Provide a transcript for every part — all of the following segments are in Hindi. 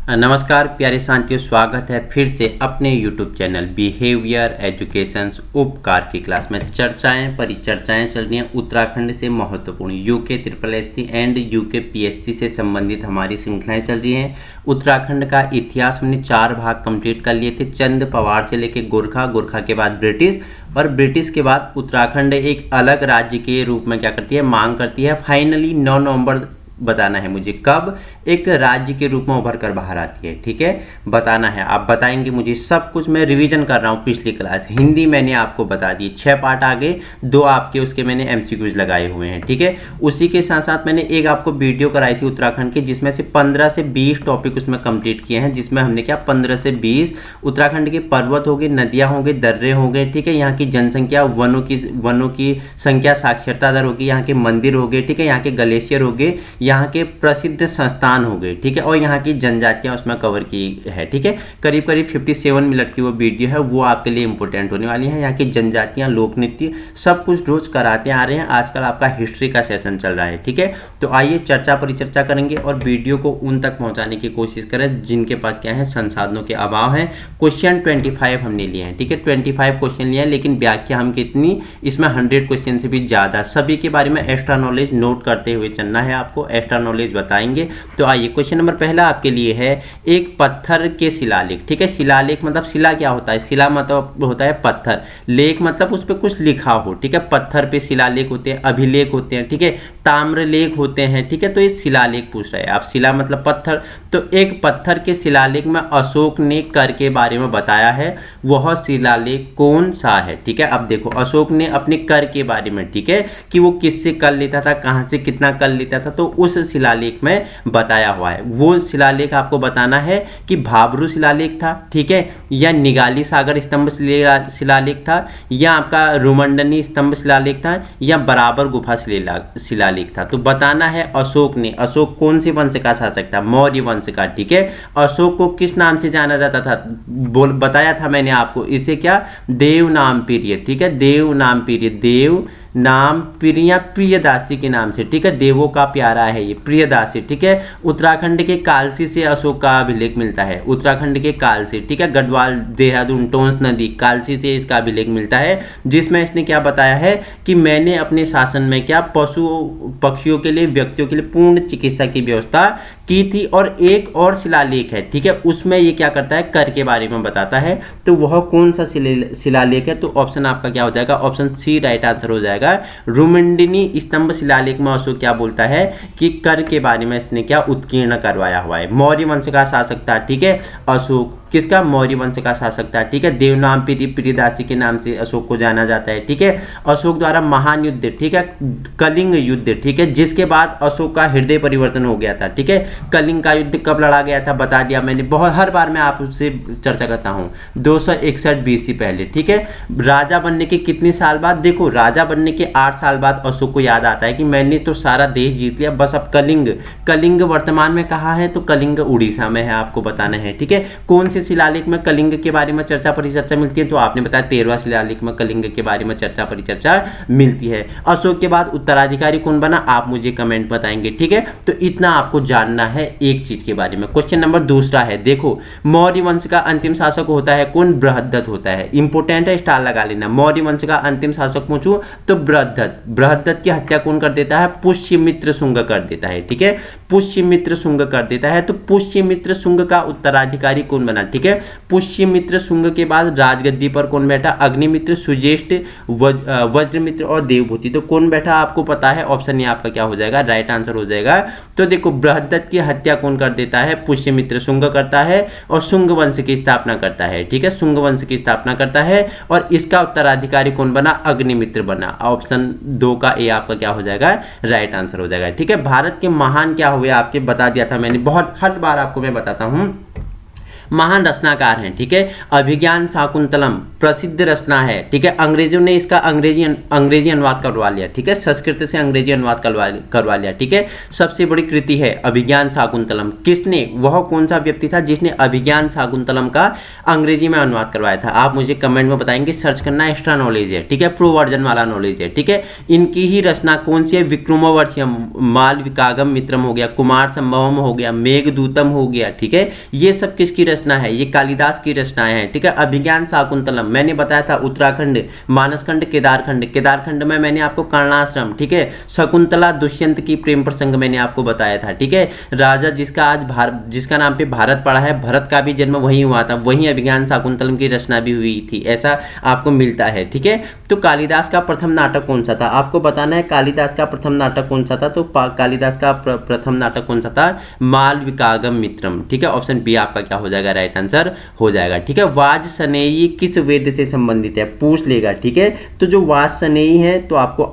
नमस्कार प्यारे साथियों, स्वागत है फिर से अपने YouTube चैनल बिहेवियर एजुकेशंस उपकार की क्लास में। परिचर्चाएं चल रही हैं उत्तराखंड से महत्वपूर्ण UK triple SC and UK PSC से संबंधित हमारी श्रृंखलाएं चल रही हैं। उत्तराखंड का इतिहास हमने 4 भाग कंप्लीट कर लिए थे। चंद पवार से लेके गोरखा के बाद ब्रिटिश और ब्रिटिश के बाद उत्तराखंड एक अलग राज्य के रूप में क्या करती है, मांग करती है। फाइनली 9 नवंबर बताना है मुझे कब एक राज्य के रूप में उभर कर बाहर आती है। ठीक है, बताना है, आप बताएंगे मुझे सब कुछ। मैं रिवीजन कर रहा हूँ पिछली क्लास। हिंदी मैंने आपको बता दी, 6 पार्ट आ गए, 2 आपके उसके मैंने एमसीक्यूज लगाए हुए हैं। ठीक है, उसी के साथ साथ मैंने एक आपको वीडियो कराई थी उत्तराखंड की, जिसमें से 15 से 20 टॉपिक उसमें कंप्लीट किए हैं। जिसमें हमने क्या 15 से 20 उत्तराखंड के पर्वत हो गए, नदियाँ हो गए, दर्रे हो गए। ठीक है, यहाँ की जनसंख्या, वनों की संख्या, साक्षरता दर होगी, यहाँ के मंदिर हो गए। ठीक है, यहाँ के ग्लेशियर हो गए, यहाँ के प्रसिद्ध संस्थान हो गए। ठीक है, और यहाँ की जनजातियाँ उसमें कवर की है। ठीक है, करीब 57 मिनट की वो वीडियो है, वो आपके लिए इंपॉर्टेंट होने वाली है। यहाँ की जनजातियाँ, लोक नृत्य, सब कुछ रोज कराते आ रहे हैं। आजकल आपका हिस्ट्री का सेशन चल रहा है। ठीक है, तो आइए चर्चा परिचर्चा करेंगे और वीडियो को उन तक पहुँचाने की कोशिश करें जिनके पास क्या है, संसाधनों के अभाव है। क्वेश्चन 25 हमने लिए हैं। ठीक है, 25 क्वेश्चन लिए हैं, लेकिन व्याख्या हम कितनी, इसमें 100 क्वेश्चन से भी ज़्यादा। सभी के बारे में एक्स्ट्रा नॉलेज नोट करते हुए चलना है, आपको एक्स्ट्रा नॉलेज बताएंगे। तो आइए, क्वेश्चन नंबर पहला आपके लिए है, एक पत्थर के शिलालेख। ठीक है, शिलालेख मतलब शिला क्या होता है, शिला मतलब होता है पत्थर, लेख मतलब उस पर कुछ लिखा हो। ठीक है, पत्थर पे शिलालेख होते हैं, अभिलेख होते हैं। ठीक है, ताम्रलेख होते हैं। ठीक है, तो ये शिलालेख पूछ रहे हैं आप, शिला मतलब पत्थर। तो एक पत्थर के शिलालेख में अशोक ने कर के बारे में बताया है, वह शिलालेख कौन सा है। ठीक है, अब देखो अशोक ने अपने कर के बारे में, ठीक है, कि वो किससे कर लेता था, कहां से कितना कर लेता था, तो उस शिलालेख में बताया हुआ है। वो शिलालेख आपको बताना है कि भाबरू शिलालेख था, ठीक है, या निगाली सागर स्तंभ शिलालेख था, या आपका रुमंडनी स्तंभ शिलालेख था, या बराबर गुफा शिलालेख था। तो बताना है अशोक ने। अशोक कौन से वंश का शासक था, मौर्य वंश का। ठीक है, अशोक को किस नाम से जाना जाता था, बताया था मैंने आपको, इसे क्या, देव नाम पीरियड। ठीक है, देव नाम पीरियड, देव नाम प्रिया प्रियदासी के नाम से। ठीक है, देवों का प्यारा है ये, प्रियदासी। ठीक है, उत्तराखंड के कालसी से अशोक का अभिलेख मिलता है, उत्तराखंड के कालसी। ठीक है, गढ़वाल, देहरादून, टोंस नदी, कालसी से इसका अभिलेख मिलता है, जिसमें इसने क्या बताया है कि मैंने अपने शासन में क्या पशु पक्षियों के लिए, व्यक्तियों के लिए पूर्ण चिकित्सा की व्यवस्था की थी। और एक और शिलालेख है, ठीक है, उसमें ये क्या करता है, कर के बारे में बताता है। तो वह कौन सा शिलालेख है, तो ऑप्शन आपका क्या हो जाएगा, ऑप्शन सी राइट आंसर हो जाएगा। रुमंडिनी स्तंभ शिलालेख में अशोक क्या बोलता है कि कर के बारे में इसने क्या उत्कीर्ण करवाया हुआ है। मौर्य वंश का शासक था। ठीक है, अशोक किसका, मौर्य वंश का शासक था। ठीक है, देवनाम प्रियदासी के नाम से अशोक को जाना जाता है। ठीक है, अशोक द्वारा महान युद्ध, ठीक है, कलिंग युद्ध, ठीक है, जिसके बाद अशोक का हृदय परिवर्तन हो गया था। ठीक है, कलिंग का युद्ध कब लड़ा गया था, बता दिया मैंने, बहुत हर बार मैं आपसे चर्चा करता हूं, 261 बीसी पहले। ठीक है, राजा बनने के कितने साल बाद, देखो राजा बनने के 8 साल बाद अशोक को याद आता है कि मैंने तो सारा देश जीत लिया, बस अब कलिंग वर्तमान में कहाँ है, तो कलिंग उड़ीसा में है, आपको बताना है। ठीक है, कौन से शिलालेख में कलिंग के बारे में चर्चा परिचर्चा मिलती है, तो आपने बताया 13वां शिलालेख में कलिंग के बारे में चर्चा परिचर्चा मिलती है। अशोक के बाद उत्तराधिकारी कौन बना, आप मुझे कमेंट बताएंगे। ठीक है, तो इतना आपको जानना है एक चीज के बारे में। क्वेश्चन नंबर दूसरा है, देखो मौर्य वंश का अंतिम शासक होता है कौन, बृहद्रथ होता है। इंपोर्टेंट है, स्टार लगा लेना। मौर्य वंश का अंतिम शासक पूछूं तो बृहद्रथ की हत्या कौन कर देता है, पुष्यमित्र शुंग कर देता है। ठीक है, पुष्यमित्र शुंग कर देता है। तो पुष्यमित्र शुंग का उत्तराधिकारी कौन बना, ठीक है, पुष्यमित्र शुंग के बाद राजगद्दी पर कौन बैठा, अग्निमित्र, सुज्येष्ठ, वज्रमित्र और देवभूति। तो कौन बैठा आपको पता है, ऑप्शन ये आपका क्या हो जाएगा, राइट आंसर हो जाएगा। तो देखो बृहद्रथ की हत्या कौन कर देता है, पुष्यमित्र शुंग करता है, और शुंग वंश की स्थापना करता है। ठीक है, शुंग वंश की स्थापना करता है, और इसका उत्तराधिकारी कौन बना, अग्निमित्र बना। ऑप्शन 2 का ए आपका क्या हो जाएगा, राइट आंसर हो जाएगा। ठीक है, भारत के महान क्या हुए आपके बता दिया था मैंने, बहुत हर बार आपको मैं बताता हूं। महान रचनाकार हैं, ठीक है। अभिज्ञान शाकुंतलम प्रसिद्ध रचना है, ठीक है। अंग्रेजों ने इसका अंग्रेजी अनुवाद करवा लिया, ठीक है, संस्कृत से अंग्रेजी अनुवाद करवा लिया, ठीक है। सबसे बड़ी कृति है अभिज्ञान शाकुंतलम। किसने, वह कौन सा व्यक्ति था जिसने अभिज्ञान शाकुंतलम का अंग्रेजी में अनुवाद करवाया था? आप मुझे कमेंट में बताएंगे, सर्च करना, एक्स्ट्रा नॉलेज है, ठीक है, प्रो वर्जन वाला नॉलेज है, ठीक है। इनकी ही रचना कौन सी है? विक्रमोर्वशीयम, मालविकागम मित्रम हो गया, कुमार संभवम हो गया, मेघदूतम हो गया, ठीक है। ये सब किसकी रचना है? ये कालिदास की रचनाएं हैं, ठीक है। अभिज्ञान शाकुंतलम मैंने बताया था उत्तराखंड, मानसखंड, केदारखंड में मैंने आपको कर्णाश्रम, ठीक है। शकुंतला दुष्यंत की प्रेम प्रसंग मैंने आपको बताया था, ठीक है। राजा जिसका नाम पे भारत पड़ा है, भरत का भी जन्म वहीं हुआ था, वहीं अभिज्ञान शाकुंतलम की रचना भी हुई थी, ऐसा आपको मिलता है, ठीक है। तो कालिदास का प्रथम नाटक कौन सा था? आपको बताना है कालिदास का प्रथम नाटक कौन सा था। तो कालिदास का प्रथम नाटक कौन सा था? मालविकागम मित्रम, ठीक है। ऑप्शन बी आपका क्या हो जाएगा? राइट आंसर हो जाएगा, ठीक है। वाजसनेयी किस वेद से संबंधित है? पूछ लेगा, ठीक है। तो जो वाजसनेयी है, तो आपको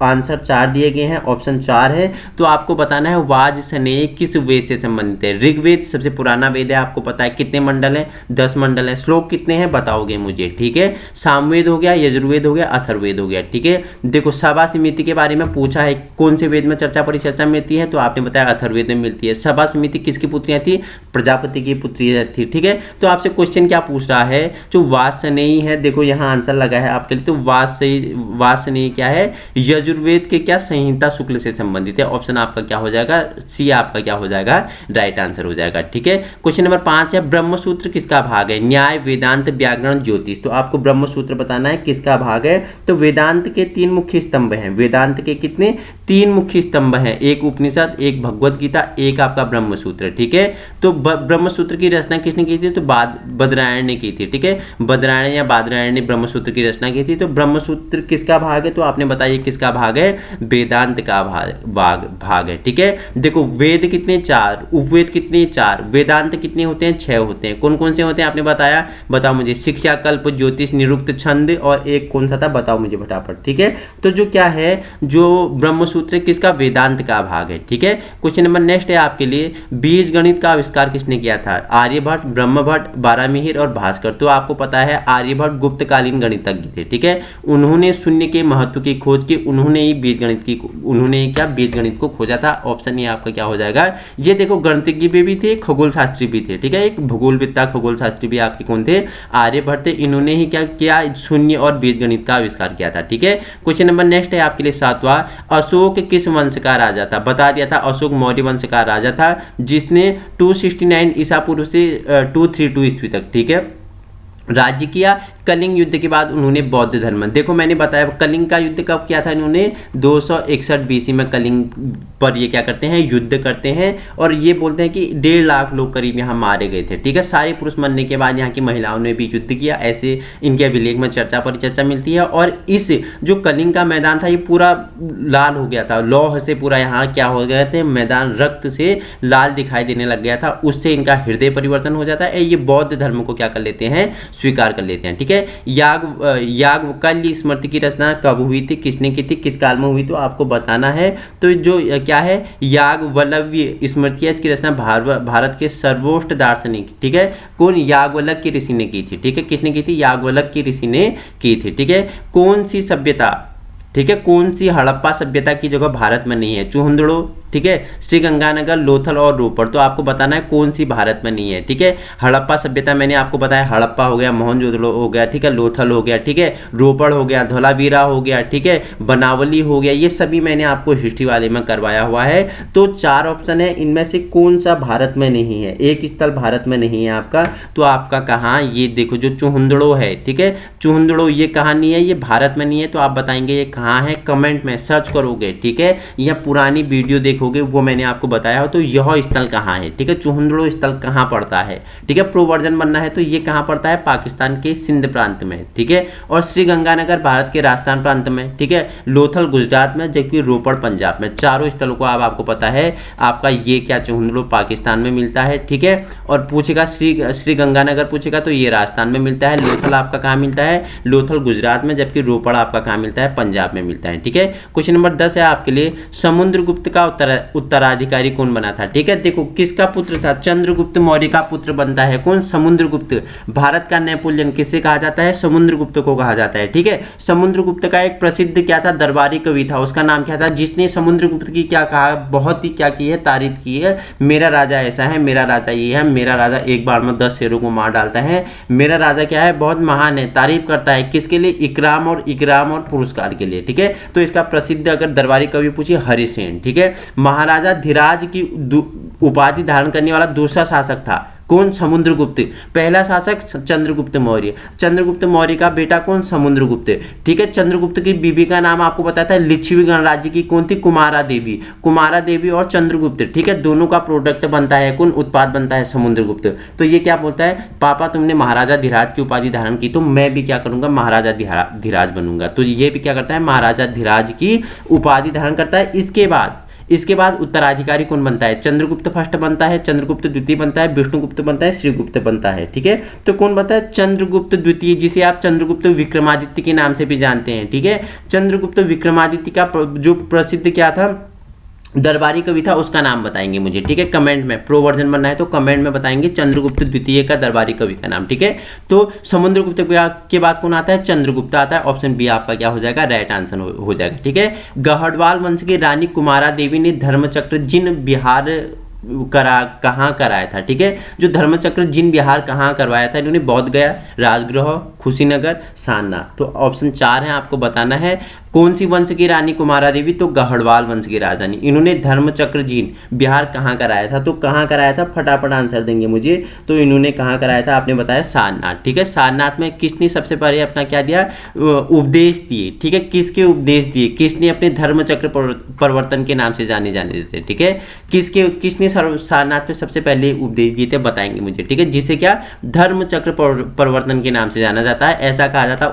आंसर 4 दिए गए हैं, ऑप्शन 4 है। तो आपको बताना है वाजसनेयी किस वेद से संबंधित है। ऋग्वेद सबसे पुराना वेद है, आपको पता है। कितने मंडल है? 10 मंडल है। श्लोक कितने हैं बताओगे मुझे, ठीक है। सामवेद हो गया, यजुर्वेद हो गया, अथर्ववेद हो गया, ठीक है। देखो सभा समिति के बारे में पूछा है, कौन से वेद में चर्चा परिचर्चा मिलती है? तो आपने बताया अथर्ववेद में मिलती है। सभा समिति किसकी पुत्रियां थी? प्रजापति की पुत्रियां थी, ठीक है। तो आपसे क्वेश्चन क्या पूछ रहा है? जो वाजसनेयी है, देखो यहाँ आंसर लगा है आपके लिए। तो वाजसनेयी क्या है? यजुर्वेद के क्या? संहिता शुक्ल से संबंधित है। ऑप्शन आपका क्या हो जाएगा? सी आपका क्या हो जाएगा? राइट आंसर हो जाएगा, ठीक है। क्वेश्चन नंबर 5 है, ब्रह्मसूत्र किसका भाग है? न्याय, वेदांत, व्याकरण, ज्योतिष। तो आपको ब्रह्मसूत्र बताना है किसका भाग है। तो वेदांत के 3 मुख्य स्तंभ हैं। वेदांत के कितने? 3 मुख्य स्तंभ हैं, एक उपनिषद, एक भगवत गीता, एक आपका ब्रह्मसूत्र, ठीक है। तो ब्रह्मसूत्र की रचना किसने की थी? तो बदरायण ने की थी, ठीक है। बदरायण या बादरायण ने ब्रह्मसूत्र की रचना की थी। तो ब्रह्मसूत्र किसका भाग है? तो आपने बताइए किसका भाग है? वेदांत का भाग है, ठीक है। देखो वेद कितने? 4, उपवेद कितने? 4, वेदांत कितने होते हैं? 6 होते हैं। कौन कौन से होते हैं आपने बताया? बताओ मुझे। शिक्षा, कल्प, ज्योतिष, निरुक्त, छंद, और एक कौन सा था बताओ मुझे फटाफट, ठीक है। तो जो क्या है, जो ब्रह्मसूत्र किसका? वेदांत का भाग है, ठीक है। क्वेश्चन नंबर नेक्स्ट है आपके लिए, बीज गणित का आविष्कार किसने किया था? आर्यभट्ट, ब्रह्मभट्ट, बारामिहिर और भास्कर। तो आपको पता है आर्यभट्ट गुप्तकालीन गणितज्ञ थे, ठीक है। उन्होंने शून्य के महत्व की खोज की, उन्होंने ही बीज गणित को खोजा था। ऑप्शन ए आपका क्या हो जाएगा? ये देखो गणितज्ञ भी थे, खगोल शास्त्री भी थे, ठीक है। एक भूगोलविद्ता खगोल शास्त्री भी आपके कौन थे? आर्यभट्ट थे। इन्होंने ही क्या किया? शून्य और बीज गणित का आविष्कार किया था, ठीक है। क्वेश्चन नंबर नेक्स्ट है आपके लिए 7वां, अशोक किस वंश का राजा था? बता दिया था, अशोक मौर्य वंश का राजा था, जिसने 269 ईसा पूर्व से 232 ईस्वी तक, ठीक है, राज्य किया। कलिंग युद्ध के बाद उन्होंने बौद्ध धर्म, देखो मैंने बताया कलिंग का युद्ध कब किया था इन्होंने? 261 बीसी में कलिंग पर ये क्या करते हैं? युद्ध करते हैं। और ये बोलते हैं कि 1.5 लाख लोग करीब यहाँ मारे गए थे, ठीक है। सारे पुरुष मरने के बाद यहाँ की महिलाओं ने भी युद्ध किया, ऐसे इनके अभिलेख में चर्चा परिचर्चा मिलती है। और इस जो कलिंग का मैदान था ये पूरा लाल हो गया था, लौह से पूरा यहाँ क्या हो गया थे? मैदान रक्त से लाल दिखाई देने लग गया था। उससे इनका हृदय परिवर्तन हो जाता है। ये बौद्ध धर्म को क्या कर लेते हैं? स्वीकार कर लेते हैं, ठीक है। याज्ञवल्क्य स्मृति की रचना कब हुई थी? किसने की थी? किस काल में हुई? तो आपको बताना है। तो जो क्या है, याज्ञवल्क्य स्मृति है, इसकी रचना भारत के सर्वोच्च दार्शनिक, ठीक है, कौन? याज्ञवल्क्य ऋषि ने की थी, ठीक है। किसने की थी? याज्ञवल्क्य ऋषि ने की थी, ठीक है। कौन सी सभ्यता, ठीक है, कौन सी हड़प्पा सभ्यता की जगह भारत में नहीं है? चूहंदड़ो, ठीक है, श्रीगंगानगर, लोथल और रोपड़। तो आपको बताना है कौन सी भारत में नहीं है, ठीक है। हड़प्पा सभ्यता मैंने आपको बताया, हड़प्पा हो गया, मोहनजोदड़ो हो गया, ठीक है, लोथल हो गया, ठीक है, रोपड़ हो गया, धौलावीरा हो गया, ठीक है, बनावली हो गया। ये सभी मैंने आपको हिस्ट्री वाले में करवाया हुआ है। तो 4 ऑप्शन है, इनमें से कौन सा भारत में नहीं है? एक स्थल भारत में नहीं है आपका। तो आपका कहाँ? ये देखो जो चूहंदड़ो है, ठीक है, चूहंदड़ो ये कहाँ नहीं है? ये भारत में नहीं है। तो आप बताएंगे ये कहाँ है? कमेंट में सर्च करोगे, ठीक है, या पुरानी वीडियो देखोगे वो मैंने आपको बताया हो। तो यह स्थल कहाँ है, ठीक है, चूहंदड़ो स्थल कहाँ पड़ता है, ठीक है। प्रो वर्जन बनना है तो ये कहाँ पड़ता है? पाकिस्तान के सिंध प्रांत में, ठीक है। और श्रीगंगानगर भारत के राजस्थान प्रांत में, ठीक है, लोथल गुजरात में, जबकि रोपड़ पंजाब में। चारों स्थलों को आपको पता है। आपका ये क्या चूहंदड़ो पाकिस्तान में मिलता है, ठीक है। और पूछेगा श्रीगंगानगर पूछेगा तो ये राजस्थान में मिलता है। लोथल आपका कहाँ मिलता है? लोथल गुजरात में, जबकि रोपड़ आपका कहाँ मिलता है? पंजाब में मिलता है, ठीक है। क्वेश्चन नंबर 10 है आपके लिए, समुद्रगुप्त का उत्तर उत्तराधिकारी कौन बना था। ठीक है, देखो किसका पुत्र था, चंद्रगुप्त मौर्य का पुत्र बनता है कौन, समुद्रगुप्त। भारत का नेपोलियन किसे कहा जाता है, समुद्रगुप्त को कहा जाता है। ठीक है, समुद्रगुप्त का एक प्रसिद्ध क्या था, दरबारी कवि था, उसका नाम क्या था, जिसने समुद्रगुप्त की क्या कहा, बहुत ही क्या की है, तारीफ की है। मेरा राजा ऐसा है, मेरा राजा ये है, मेरा राजा एक बार में 10 शेरों को मार डालता है, मेरा राजा क्या है, बहुत महान है। तारीफ करता है किसके लिए, इकराम और पुरस्कार के लिए। ठीक है, तो इसका प्रसिद्ध अगर दरबारी कवि पूछिए हरिसेन। ठीक है, महाराजा धीराज की उपाधि धारण करने वाला दूसरा शासक था कौन, समुद्रगुप्त। पहला शासक चंद्रगुप्त मौर्य, चंद्रगुप्त मौर्य का बेटा कौन, समुद्रगुप्त। ठीक है, चंद्रगुप्त की बीबी का नाम आपको बताया था लिच्छवी गणराज्य की कौन थी, कुमारा देवी। कुमारा देवी और चंद्रगुप्त, ठीक है, दोनों का प्रोडक्ट बनता है कौन, उत्पाद बनता है समुद्रगुप्त। तो ये क्या बोलता है, पापा तुमने महाराजा धीराज की उपाधि धारण की तो मैं भी क्या करूंगा, महाराजा धीराज बनूंगा। तो ये भी क्या करता है, महाराजा धीराज की उपाधि धारण करता है। इसके बाद उत्तराधिकारी कौन बनता है, चंद्रगुप्त फर्स्ट बनता है, चंद्रगुप्त द्वितीय बनता है, विष्णुगुप्त बनता है, श्रीगुप्त बनता है। ठीक है, तो कौन बनता है, चंद्रगुप्त द्वितीय, जिसे आप चंद्रगुप्त विक्रमादित्य के नाम से भी जानते हैं। ठीक है, चंद्रगुप्त विक्रमादित्य का जो प्रसिद्ध क्या था, दरबारी कवि था, उसका नाम बताएंगे मुझे। ठीक है, कमेंट में, प्रो वर्जन बनना है तो कमेंट में बताएंगे चंद्रगुप्त द्वितीय का दरबारी कवि का नाम। ठीक है, तो समुद्रगुप्त के बाद कौन आता है, चंद्रगुप्त आता है। ऑप्शन बी आपका क्या हो जाएगा, राइट आंसर हो जाएगा। ठीक है, गढ़वाल वंश की रानी कुमारा देवी ने धर्मचक्र जिन बिहार कहाँ कराया था। ठीक है, जो धर्मचक्र जिन बिहार कहाँ करवाया था, इन्होंने बौद्ध गया, राजगृह, कुशीनगर, सारनाथ। तो ऑप्शन 4 है, आपको बताना है कौन सी वंश की रानी कुमारा देवी, तो गढ़वाल वंश की राजधानी। इन्होंने धर्मचक्र जीन बिहार कहाँ कराया था, तो कहाँ कराया था, फटाफट आंसर देंगे मुझे। तो इन्होंने कहाँ कराया था, आपने बताया सारनाथ। ठीक है, सारनाथ में किसने सबसे पहले अपना क्या दिया, उपदेश दिए। ठीक है, किसके उपदेश दिए, किसने अपने धर्मचक्र परिवर्तन के नाम से जाने देते। ठीक है, किसने सारनाथ में सबसे पहले उपदेश दिए थे, बताएंगे मुझे। ठीक है, जिसे क्या धर्मचक्र परिवर्तन के नाम से जाना जाता है। ऐसा कहा जाता है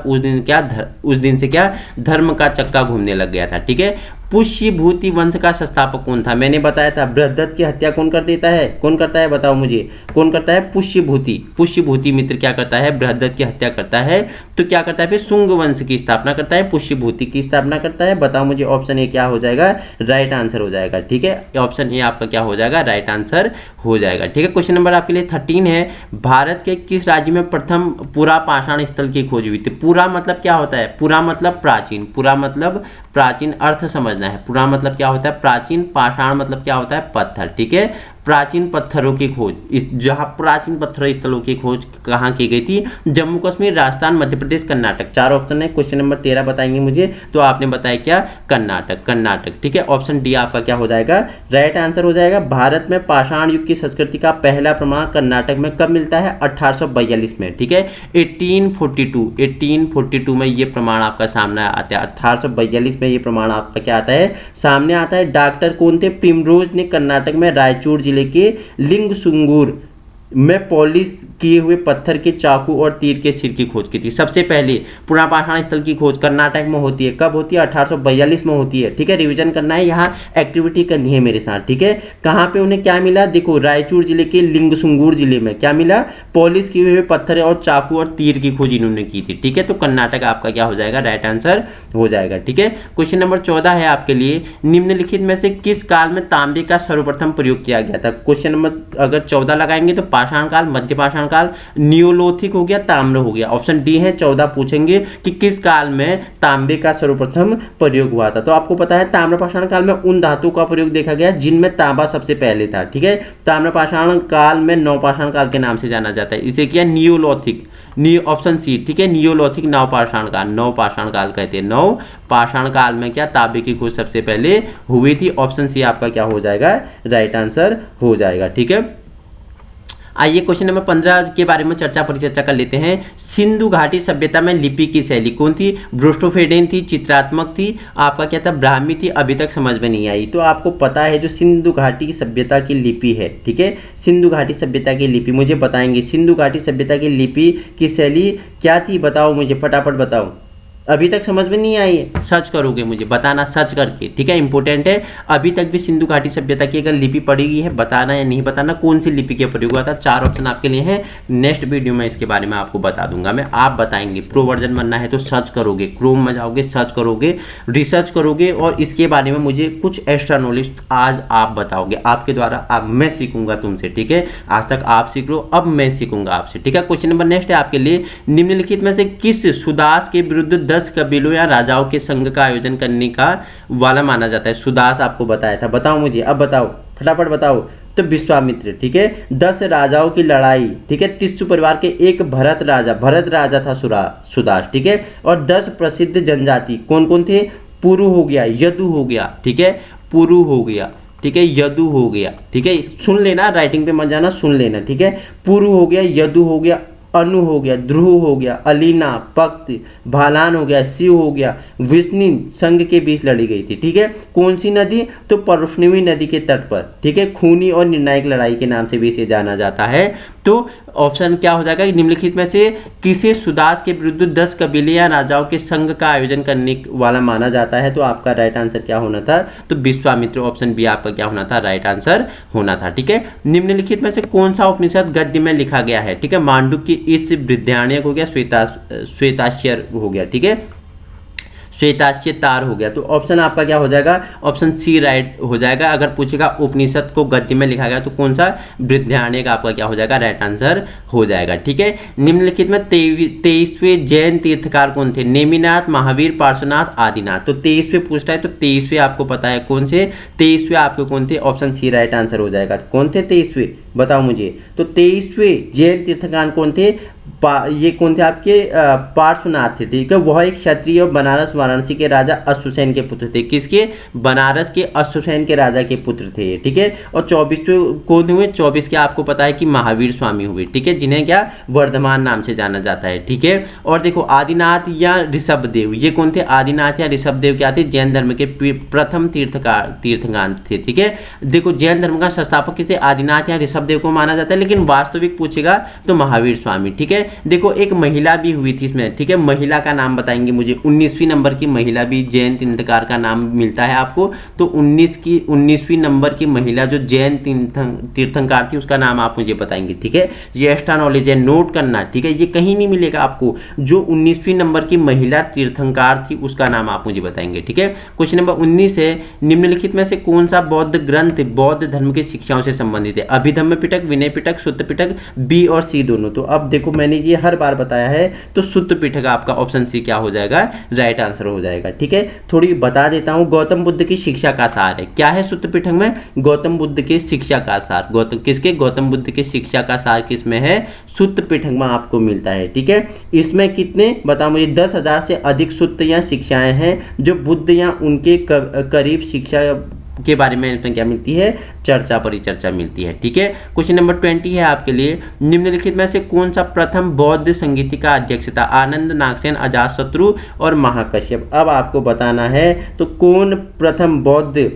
उस दिन से क्या धर्म का चक्का घूमने लग गया था। ठीक है, पुष्यभूति वंश का संस्थापक कौन था, मैंने बताया था बृहदत्त की हत्या कौन कर देता है, कौन करता है, बताओ मुझे, कौन करता है, पुष्यभूति मित्र क्या करता है, बृहदत्त की हत्या करता है। तो क्या करता है, फिर शुंग वंश की स्थापना करता है, पुष्यभूति की स्थापना करता है। बताओ मुझे, ऑप्शन ए क्या हो जाएगा, राइट आंसर हो जाएगा। ठीक है, ऑप्शन ए आपका क्या हो जाएगा, राइट आंसर हो जाएगा। ठीक है, क्वेश्चन नंबर आपके लिए 13 है, भारत के किस राज्य में प्रथम पूरा पाषाण स्थल की खोज हुई थी। पूरा मतलब क्या होता है, पूरा मतलब प्राचीन, पूरा मतलब प्राचीन, अर्थ समझना है। पूरा मतलब क्या होता है, प्राचीन। पाषाण मतलब क्या होता है, पत्थर। ठीक है, प्राचीन पत्थरों की खोज, जहां प्राचीन पत्थर स्थलों की खोज कहां की गई थी, जम्मू कश्मीर, राजस्थान, मध्य प्रदेश, कर्नाटक। 4 ऑप्शन है, क्वेश्चन नंबर 13 बताएंगे मुझे। तो आपने बताया क्या, कर्नाटक। ठीक है, ऑप्शन डी आपका क्या हो जाएगा, राइट आंसर हो जाएगा। भारत में पाषाण युग की संस्कृति का पहला प्रमाण कर्नाटक में कब मिलता है, 1842 में। ठीक है, 1842 में ये प्रमाण आपका सामने आता है। 1842 में ये प्रमाण आपका क्या आता है, सामने आता है। डॉक्टर कौन थे, प्रिमरोज ने कर्नाटक में रायचूर जिले के लिंगसुंगूर में पॉलिश किए हुए पत्थर के चाकू और तीर के सिर की खोज की थी। सबसे पहले पुरापाषाण स्थल की खोज कर्नाटक में होती है। कब होती है, 1842 में होती है। ठीक है, रिवीजन करना है, यहाँ एक्टिविटी करनी है मेरे साथ। ठीक है, कहाँ पे उन्हें क्या मिला, देखो रायचूर जिले के लिंगसुंगूर जिले में क्या मिला, पॉलिश किए हुए पत्थर और चाकू और तीर की खोज इन्होंने की थी। ठीक है, तो कर्नाटक आपका क्या हो जाएगा, राइट आंसर हो जाएगा। ठीक है, क्वेश्चन नंबर 14 है आपके लिए, निम्नलिखित में से किस काल में तांबे का सर्वप्रथम प्रयोग किया गया था। क्वेश्चन नंबर अगर 14 लगाएंगे तो पाषाण काल, मध्य पाषाण काल, नियोलिथिक हो गया, ताम्र हो गया। ऑप्शन डी है, 14 पूछेंगे कि किस काल में तांबे का सर्वप्रथम प्रयोग हुआ था। तो आपको पता है ताम्र पाषाण काल में उन धातु का प्रयोग देखा गया जिनमें तांबा सबसे पहले था। ठीक है, ताम्र पाषाण काल में नवपाषाण काल के नाम से जाना जाता है। इसे किया नियोलिथिक, ऑप्शन सी। ठीक है, नियोलिथिक नवपाषाण काल, नवपाषाण काल कहते हैं। नवपाषाण काल में क्या तांबे की खोज सबसे पहले हुई थी। ऑप्शन सी आपका क्या हो जाएगा, राइट आंसर हो जाएगा। ठीक है, आइए क्वेश्चन नंबर 15 के बारे में परिचर्चा कर लेते हैं। सिंधु घाटी सभ्यता में लिपि की शैली कौन थी, ब्रोस्टोफेडेन थी, चित्रात्मक थी, आपका क्या था, ब्राह्मी थी। अभी तक समझ में नहीं आई तो आपको पता है जो सिंधु घाटी सभ्यता की लिपि है। ठीक है, सिंधु घाटी सभ्यता की लिपि मुझे बताएंगे, सिंधु घाटी सभ्यता की लिपि की शैली क्या थी, बताओ मुझे, फटाफट बताओ। अभी तक समझ में नहीं आई है, सर्च करोगे, मुझे बताना सर्च करके, ठीक है, इंपॉर्टेंट है। अभी तक भी सिंधु घाटी सभ्यता की अगर लिपि पढ़ी गई है, बताना या नहीं बताना कौन सी लिपि के प्रयोग हुआ था। 4 ऑप्शन आपके लिए हैं, नेक्स्ट वीडियो में इसके बारे में आपको बता दूंगा मैं, आप बताएंगे। प्रो वर्जन बनना है तो सर्च करोगे, क्रोम में जाओगे, सर्च करोगे, रिसर्च करोगे और इसके बारे में मुझे कुछ एक्स्ट्रा नॉलेज आज आप बताओगे, आपके द्वारा अब मैं सीखूंगा तुमसे, ठीक है। आज तक आप सीख लो, अब मैं सीखूंगा आपसे, ठीक है। क्वेश्चन नंबर नेक्स्ट है आपके लिए, निम्नलिखित में से किस सुदास के विरुद्ध 10 कबीलों या राजाओं के संघ का आयोजन करने का वाला माना जाता है। सुदास आपको बताया था, बताओ मुझे, अब बताओ, फटाफट बताओ। तो विश्वामित्र, ठीक है। 10 राजाओं की लड़ाई, ठीक है। तिस्सु परिवार के एक भरत राजा था सुदास, ठीक है। और 10 प्रसिद्ध जनजाति कौन कौन थे? पुरु हो गया, यदु हो गया, ठीक है, पुरु हो गया, ठीक है, यदु हो गया, ठीक है। सुन लेना, राइटिंग पे मत जाना, सुन लेना, ठीक है। पुरु हो गया, यदु हो गया, अनु हो गया, ध्रुव हो गया, अलीना, पक्त, भालान हो गया, शिव हो गया, विष्णु संघ के बीच लड़ी गई थी, ठीक है। कौन सी नदी? तो परशुनवी नदी के तट पर, ठीक है। खूनी और निर्णायक लड़ाई के नाम से भी इसे जाना जाता है। तो ऑप्शन क्या हो जाएगा? निम्नलिखित में से किसे सुदास के विरुद्ध 10 कबीले या राजाओं के संघ का आयोजन करने वाला माना जाता है? तो आपका राइट आंसर क्या होना था? तो विश्वामित्र, ऑप्शन बी आपका क्या होना था? राइट आंसर होना था, ठीक है। निम्नलिखित में से कौन सा उपनिषद गद्य में लिखा गया है? ठीक है, मांडुक्य, इस बृहदारण्यक हो गया, श्वेताश्वर हो गया, ठीक है, श्वेताश्वतार हो गया। तो ऑप्शन आपका क्या हो जाएगा? ऑप्शन सी राइट हो जाएगा। अगर पूछेगा उपनिषद को गद्य में लिखा गया तो कौन सा? बृहदारण्यक आपका क्या हो जाएगा? राइट आंसर हो जाएगा, ठीक है। निम्नलिखित में 23वें जैन तीर्थकार कौन थे? नेमिनाथ, महावीर, पार्श्वनाथ, आदिनाथ। तो 23वें पूछता है तो 23वें आपको पता है कौन से? 23वें आपको कौन थे? ऑप्शन सी राइट आंसर हो जाएगा। कौन थे 23वें? बताओ मुझे। तो 23वें जैन तीर्थकार कौन थे? ये कौन थे आपके? पार्श्वनाथ थे, ठीक है। वह एक क्षत्रिय और बनारस वाराणसी के राजा अश्वसेन के पुत्र थे। किसके? बनारस के अश्वसेन के राजा के पुत्र थे, ठीक है। और 24वें कौन हुए? 24 के आपको पता है कि महावीर स्वामी हुए, ठीक है, जिन्हें क्या वर्धमान नाम से जाना जाता है, ठीक है। और देखो आदिनाथ या ऋषभदेव, ये कौन थे? आदिनाथ या ऋषभदेव क्या थे? जैन धर्म के प्रथम तीर्थंकर थे, ठीक है। देखो जैन धर्म का संस्थापक किसे? आदिनाथ या ऋषभदेव को माना जाता है, लेकिन वास्तविक पूछेगा तो महावीर स्वामी, ठीक है। देखो एक महिला भी हुई थी इसमें, ठीक है, महिला का नाम बताएंगे मुझे। 19वीं नंबर की महिला भी जैन तीर्थंकर का नाम मिलता है आपको। तो 19वीं नंबर की महिला जो जैन तीर्थंकर थी उसका नाम आप मुझे बताएंगे, ठीक है। ये एक्स्ट्रा नॉलेज है, नोट करना, ठीक है, ये कहीं नहीं मिलेगा आपको। जो 19वीं नंबर की महिला तीर्थंकर थी उसका नाम आप मुझे बताएंगे, ठीक है। क्वेश्चन नंबर 19 है, निम्नलिखित में से कौन सा बौद्ध ग्रंथ बौद्ध धर्म की शिक्षाओं से संबंधित है? अभिधम्म पिटक, विनय पिटक, सुत्त पिटक, बी और सी दोनों। तो अब देखो मैंने ये हर बार बताया है, तो सुत्त पिटक आपका ऑप्शन सी क्या हो जाएगा? राइट आंसर हो जाएगा, ठीक है। थोड़ी बता देता हूं, गौतम बुद्ध की शिक्षा का सार है। क्या है सुत्त पिटक में? गौतम बुद्ध के शिक्षा का सार। गौतम बुद्ध के शिक्षा का सार किसमें है? सुत्त पिटक में आपको मिलता है, ठीक है। इसमें कितने बताओ मुझे? 10,000 से अधिक सुत्त या शिक्षाएं हैं जो बुद्ध या उनके करीब शिक्षा के बारे में इसमें क्या मिलती है? चर्चा, परिचर्चा मिलती है, ठीक है। क्वेश्चन नंबर 20 है आपके लिए, निम्नलिखित में से कौन सा प्रथम बौद्ध संगीति का अध्यक्ष था? आनंद, नागसेन, अजातशत्रु और महाकश्यप। अब आपको बताना है तो कौन प्रथम बौद्ध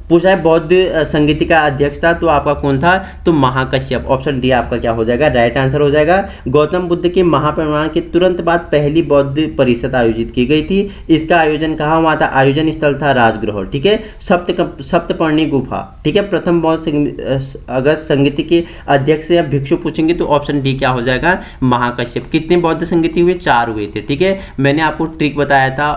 पूछा है बौद्ध संगीति का अध्यक्ष था, तो आपका कौन था? तो महाकश्यप। ऑप्शन डी आपका क्या हो जाएगा? राइट आंसर हो जाएगा। गौतम बुद्ध के महापरिनिर्वाण के तुरंत बाद पहली बौद्ध परिषद आयोजित की गई थी। इसका आयोजन कहाँ हुआ था? आयोजन स्थल था राजगृह, ठीक है। सप्तपर्णी गुफा, ठीक है। प्रथम बौद्ध अगर संगीति के अध्यक्ष या भिक्षु पूछेंगे तो ऑप्शन डी क्या हो जाएगा? महाकश्यप। कितने बौद्ध संगीति हुए? 4 हुए थे, ठीक है। मैंने आपको ट्रिक बताया था,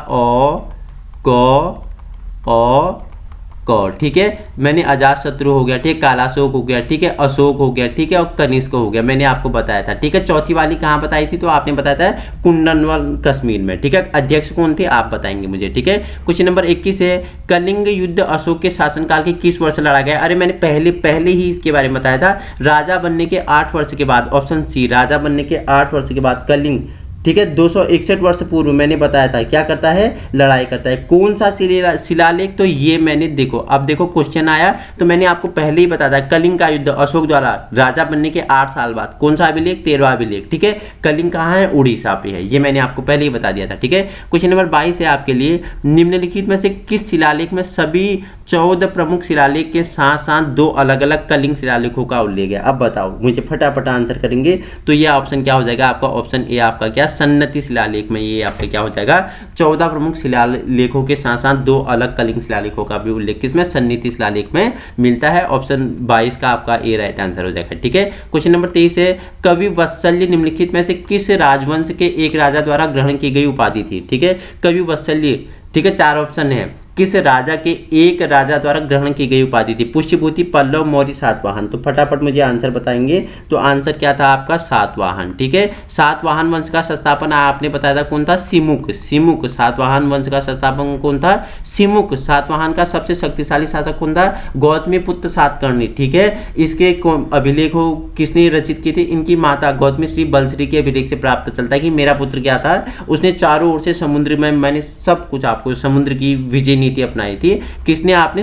ठीक है। मैंने अजातशत्रु हो गया, ठीक है, कालाशोक हो गया, ठीक है, अशोक हो गया, ठीक है, और कनिष्क हो गया, मैंने आपको बताया था, ठीक है। चौथी वाली कहाँ बताई थी? तो आपने बताया था कुंदनवाल कश्मीर में, ठीक है। अध्यक्ष कौन थे आप बताएंगे मुझे, ठीक है। क्वेश्चन नंबर 21 है, कलिंग युद्ध अशोक के शासनकाल के किस वर्ष लड़ा गया? अरे मैंने पहले ही इसके बारे में बताया था, राजा बनने के 8 वर्ष के बाद। ऑप्शन सी, राजा बनने के 8 वर्ष के बाद कलिंग, ठीक है, 261 वर्ष पूर्व मैंने बताया था क्या करता है? लड़ाई करता है। कौन सा शिलालेख? तो ये मैंने देखो, अब देखो क्वेश्चन आया तो मैंने आपको पहले ही बताया था, कलिंग का युद्ध अशोक द्वारा राजा बनने के 8 साल बाद। कौन सा अभिलेख? 13वां अभिलेख, ठीक है। कलिंग कहाँ है? उड़ीसा पे है, ये मैंने आपको पहले ही बता दिया था, ठीक है। क्वेश्चन नंबर 22 है आपके लिए, निम्नलिखित में से किस शिलालेख में सभी 14 प्रमुख शिलालेख के साथ साथ 2 अलग अलग कलिंग शिलालेखों का उल्लेख है। अब बताओ मुझे, फटाफट आंसर करेंगे तो ये ऑप्शन क्या हो जाएगा आपका, ऑप्शन ए आपका क्या, सन्नति शिलालेख में ये आपका क्या हो जाएगा, 14 प्रमुख शिलालेखों के साथ साथ 2 अलग कलिंग शिलालेखों का भी उल्लेख किसमें, सन्नति शिलालेख में मिलता है। ऑप्शन 22 का आपका ए राइट आंसर हो जाएगा। ठीक है, क्वेश्चन नंबर 23 है, कवि वत्सल्य निम्नलिखित में से किस राजवंश के एक राजा द्वारा ग्रहण की गई उपाधि थी। ठीक है, कवि वत्सल्य, ठीक है, 4 ऑप्शन है, किस राजा के एक राजा द्वारा ग्रहण की गई उपाधि थी, पुष्यभूति, पल्लव, मौर्य, सातवाहन। तो फटाफट मुझे आंसर बताएंगे। तो आंसर क्या था आपका, सातवाहन। ठीक है, सातवाहन वंश का संस्थापन आपने बताया था कौन था, सिमुक। सिमुक, सातवाहन वंश का संस्थापन कौन था, सिमुक। सातवाहन का सबसे शक्तिशाली शासक कौन था, गौतमी पुत्र सातकर्णी। ठीक है, इसके अभिलेख किसने रचित की थी, इनकी माता गौतमी श्री बलश्री के अभिलेख से प्राप्त चलता है कि मेरा पुत्र क्या था, उसने चारों ओर से समुद्र में, मैंने सब कुछ आपको समुद्र की विजय नीति अपनाई थी। किसने, आपने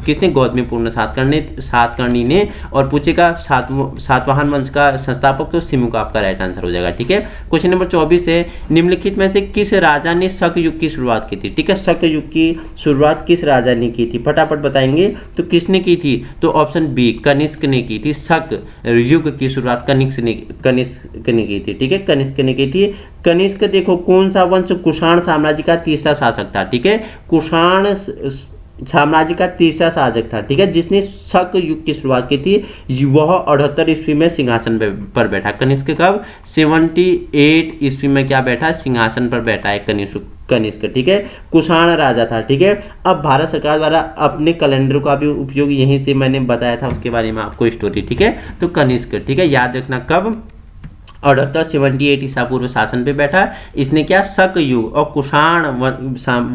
किसने, गौतमी पूर्ण सातकर्णी ने। और पूछेगा सातवाहन वंश का संस्थापक, तो सिमुक आपका राइट आंसर हो जाएगा। ठीक है, क्वेश्चन नंबर 24 है, निम्नलिखित में से किस राजा ने शक युग की शुरुआत की थी। ठीक है, शक युग की शुरुआत किस राजा ने की थी, फटाफट बताएंगे। तो किसने की थी, तो ऑप्शन बी, कनिष्क ने की थी। शक युग की शुरुआत कनिष्क ने की थी। ठीक है, कनिष्क ने की थी। कनिष्क देखो कौन सा वंश, कुषाण साम्राज्य का तीसरा शासक था। ठीक है, कुषाण साम्राज्य का तीसरा शासक था। ठीक है, जिसने शक युग की शुरुआत की थी, वह 78 ईस्वी में सिंहासन पर बैठा। कनिष्क कब, 78 ईस्वी में क्या बैठा, सिंहासन पर बैठा है कनिष्क। ठीक है, कुषाण राजा था। ठीक है, अब भारत सरकार द्वारा अपने कैलेंडर का भी उपयोग यहीं से मैंने बताया था, उसके बारे में आपको स्टोरी। ठीक है, तो कनिष्क, ठीक है, याद रखना कब, 78 ईसा पूर्व शासन पे बैठा। इसने क्या, शक युग और कुषाण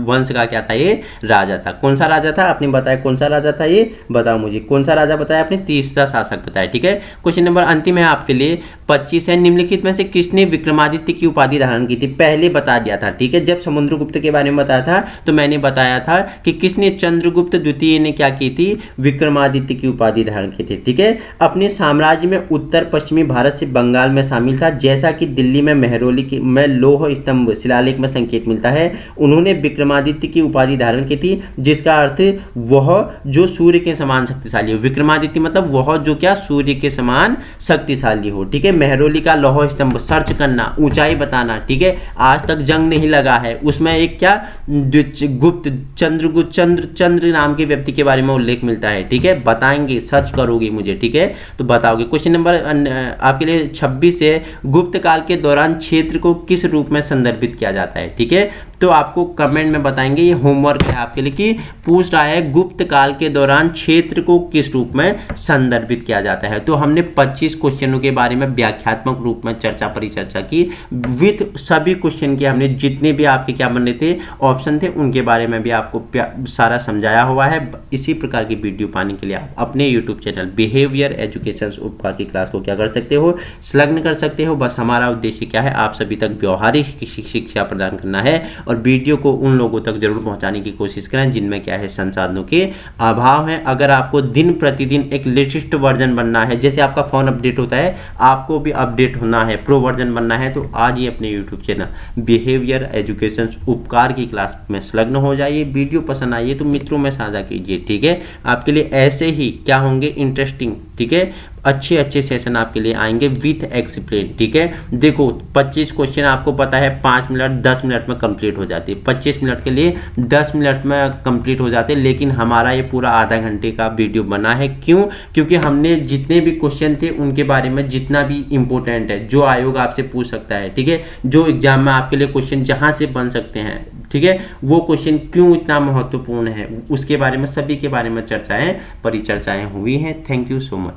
वंश का क्या था, ये राजा था। कौन सा राजा था आपने बताया, कौन सा राजा था ये बताओ मुझे, कौन सा राजा बताया आपने, तीसरा शासक बताया। ठीक है, क्वेश्चन नंबर अंतिम है आपके लिए 25 है, निम्नलिखित में से किसने विक्रमादित्य की उपाधि धारण की थी, पहले बता दिया था। ठीक है, जब समुद्रगुप्त के बारे में बताया था तो मैंने बताया था कि किसने, चंद्रगुप्त द्वितीय ने क्या की थी, विक्रमादित्य की उपाधि धारण की थी। ठीक है, अपने साम्राज्य में उत्तर पश्चिमी भारत से बंगाल में शामिल था, जैसा कि दिल्ली में मेहरौली में लौह स्तंभ शिलालेख में संकेत मिलता है। उन्होंने विक्रमादित्य की उपाधि धारण की थी, जिसका अर्थ वह जो सूर्य के समान शक्तिशाली हो। विक्रमादित्य मतलब वह जो क्या, सूर्य के समान शक्तिशाली हो। ठीक है, मेहरौली का लौह स्तंभ सर्च करना, ऊंचाई बताना। ठीक है, आज तक जंग नहीं लगा है, उसमें एक क्या, गुप्त चंद्रगुप्त चंद्र नाम के व्यक्ति के बारे में उल्लेख मिलता है। ठीक है, बताएंगे, सर्च करोगे मुझे। ठीक है, तो बताओगे। क्वेश्चन नंबर आपके लिए 26 है, गुप्त काल के दौरान क्षेत्र को किस रूप में संदर्भित किया जाता है। ठीक है, तो आपको कमेंट में बताएंगे, ये होमवर्क है आपके लिए कि पूछ रहा है गुप्त काल के दौरान क्षेत्र को किस रूप में संदर्भित किया जाता है। तो हमने 25 क्वेश्चनों के बारे में व्याख्यात्मक रूप में परिचर्चा की, विथ सभी क्वेश्चन के हमने जितने भी आपके क्या बन रहे थे ऑप्शन थे उनके बारे में भी आपको सारा समझाया हुआ है। इसी प्रकार की वीडियो पाने के लिए आप अपने यूट्यूब चैनल बिहेवियर एजुकेशन उपकार की क्लास को क्या कर सकते हो, संलग्न कर सकते हो। बस हमारा उद्देश्य क्या है, आप सभी तक व्यवहारिक शिक्षा प्रदान करना है और वीडियो को उन लोगों तक जरूर पहुंचाने की कोशिश करें जिनमें क्या है, संसाधनों के अभाव है। अगर आपको दिन प्रतिदिन एक लेटेस्ट वर्जन बनना है, जैसे आपका फोन अपडेट होता है, आपको भी अपडेट होना है, प्रो वर्जन बनना है, तो आज ही अपने यूट्यूब चैनल बिहेवियर एजुकेशन उपकार की क्लास में संलग्न हो जाइए। वीडियो पसंद आइए तो मित्रों में साझा कीजिए। ठीक है, आपके लिए ऐसे ही क्या होंगे, इंटरेस्टिंग, ठीक है, अच्छे सेशन आपके लिए आएंगे विथ एक्सप्लेन। ठीक है, देखो 25 क्वेश्चन आपको पता है 5 मिनट 10 मिनट में कंप्लीट हो जाती है, 25 मिनट के लिए 10 मिनट में कंप्लीट हो जाते हैं, लेकिन हमारा ये पूरा आधा घंटे का वीडियो बना है। क्यों, क्योंकि हमने जितने भी क्वेश्चन थे उनके बारे में जितना भी इंपॉर्टेंट है, जो आयोग आपसे पूछ सकता है, ठीक है, जो एग्जाम में आपके लिए क्वेश्चन जहाँ से बन सकते हैं, ठीक है, वो क्वेश्चन क्यों इतना महत्वपूर्ण है, उसके बारे में सभी के बारे में परिचर्चाएं हुई हैं। Thank you so much.